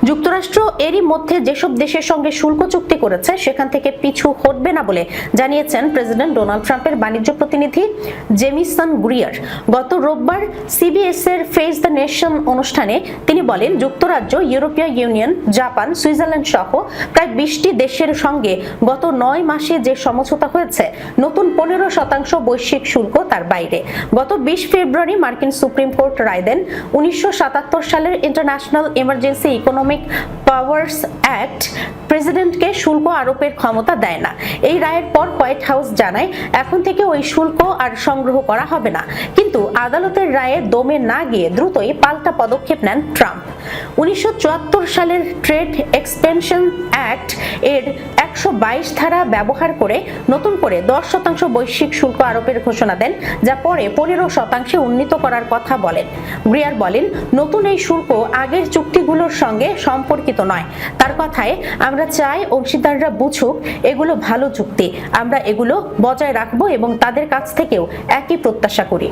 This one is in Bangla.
যুক্তরাষ্ট্র এরই মধ্যে যেসব দেশের সঙ্গে শুল্ক চুক্তি করেছে সেখান থেকে পিছু হটবে না বলে জানিয়েছেন প্রেসিডেন্ট ডোনাল্ড ট্রাম্পের বাণিজ্য প্রতিনিধি জেমিসন গ্রিয়ার। গত রোববার সিবিএস এর ফেস দ্য নেশন অনুষ্ঠানে তিনি বলেন, যুক্তরাজ্য, ইউরোপীয় ইউনিয়ন, জাপান, সুইজারল্যান্ড সহ প্রায় 20টি দেশের সঙ্গে গত 9 মাসে যে সমঝোতা হয়েছে, নতুন 15% বৈশ্বিক শুল্ক তার বাইরে। গত 20 ফেব্রুয়ারি মার্কিন সুপ্রিম কোর্ট রায় দেন 1977 সালের international emergency economic powers act প্রেসিডেন্টকে শুল্ক আরোপের ক্ষমতা দেয় না। এই রায়ের পর হোয়াইট হাউস জানায় এখন থেকে ওই শুল্ক আর সংগ্রহ করা হবে না। কিন্তু আদালতের রায়ে দমে না গিয়ে দ্রুতই পাল্টা পদক্ষেপ নেন ট্রাম্প। 1974 সালের ট্রেড এক্সপেনশন অ্যাক্ট এর 122 ধারা ব্যবহার করে নতুন করে 10% বৈশ্বিক শুল্ক আরোপের ঘোষণা দেন, যা পরে 15% উন্নীত করার কথা বলেন। গ্রিয়ার বলেন, নতুন এই শুল্ক আগের চুক্তিগুলোর সঙ্গে সম্পর্কিত নয়। তার কথায়, আমরা চাই অংশীদাররা বুঝুক এগুলো ভালো চুক্তি, আমরা এগুলো বজায় রাখবো এবং তাদের কাছ থেকেও একই প্রত্যাশা করি।